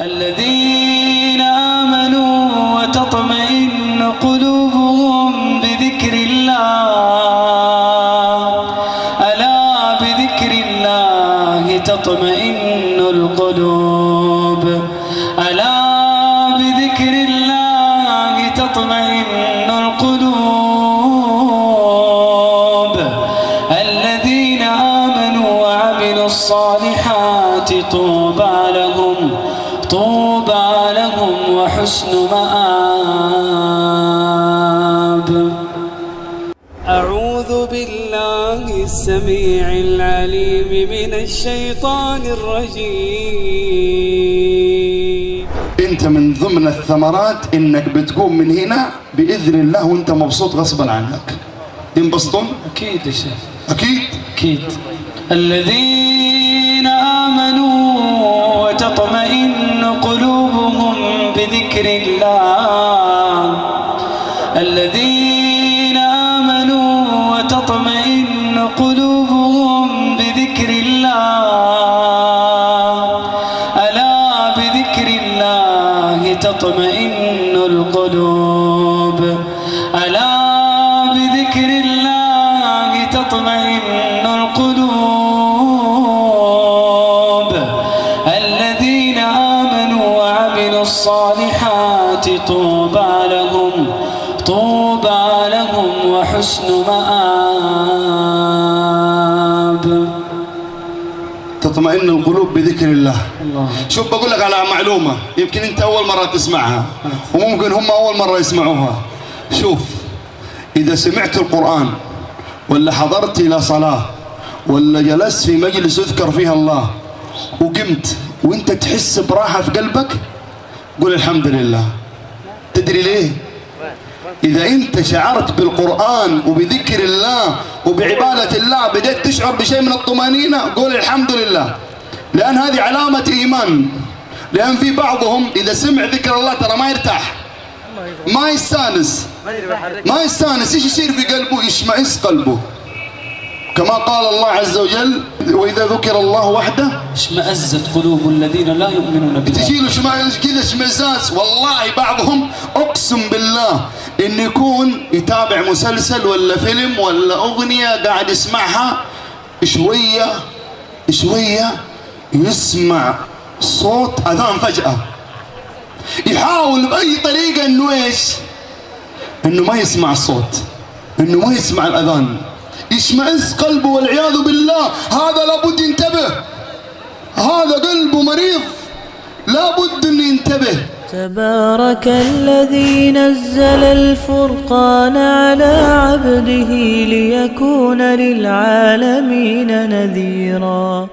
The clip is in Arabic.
الذين آمنوا وتطمئن قلوبهم بذكر الله ألا بذكر الله تطمئن القلوب ألا بذكر الله تطمئن القلوب الذين آمنوا وعملوا الصالحات طوبى لهم وحسن مآب. أعوذ بالله السميع العليم من الشيطان الرجيم. انت من ضمن الثمرات انك بتقوم من هنا بإذن الله وانت مبسوط غصبا عنك. ينبسطون؟ أكيد يا شيخ، أكيد. الذين آمنوا وتطمئن قلوبهم بذكر الله الذين آمنوا وتطمئن قلوبهم بذكر الله ألا بذكر الله تطمئن القلوب ألا بذكر الله تطمئن القلوب الذين آمنوا وعملوا الصالحات طوبى لهم وحسن مآب. تطمئن القلوب بذكر الله. شوف بقول لك على معلومة يمكن انت اول مرة تسمعها وممكن هم اول مرة يسمعوها. شوف، اذا سمعت القرآن ولا حضرت الى صلاة ولا جلست في مجلس يذكر فيها الله وقمت وانت تحس براحة في قلبك قول الحمد لله. تدري ليه؟ إذا أنت شعرت بالقرآن وبذكر الله وبعبادة الله بدأت تشعر بشيء من الطمأنينة قول الحمد لله، لأن هذه علامة إيمان. لأن في بعضهم إذا سمع ذكر الله ترى ما يرتاح، ما يستانس. إيش يصير في قلبه؟ يشمئز قلبه، كما قال الله عز وجل وإذا ذكر الله وحده اشمأزت قلوب الذين لا يؤمنون بالله. تجي له كذا اشمئزاز. والله بعضهم أقسم بالله إن يكون يتابع مسلسل ولا فيلم ولا أغنية قاعد يسمعها شوية يسمع صوت أذان فجأة، يحاول بأي طريقة إنه ما يسمع الصوت، إنه ما يسمع الأذان، يشمئز قلبه والعياذ بالله. هذا لابد ينتبه، هذا قلبه مريض لابد أن ينتبه. تبارك الذي نزل الفرقان على عبده ليكون للعالمين نذيرا.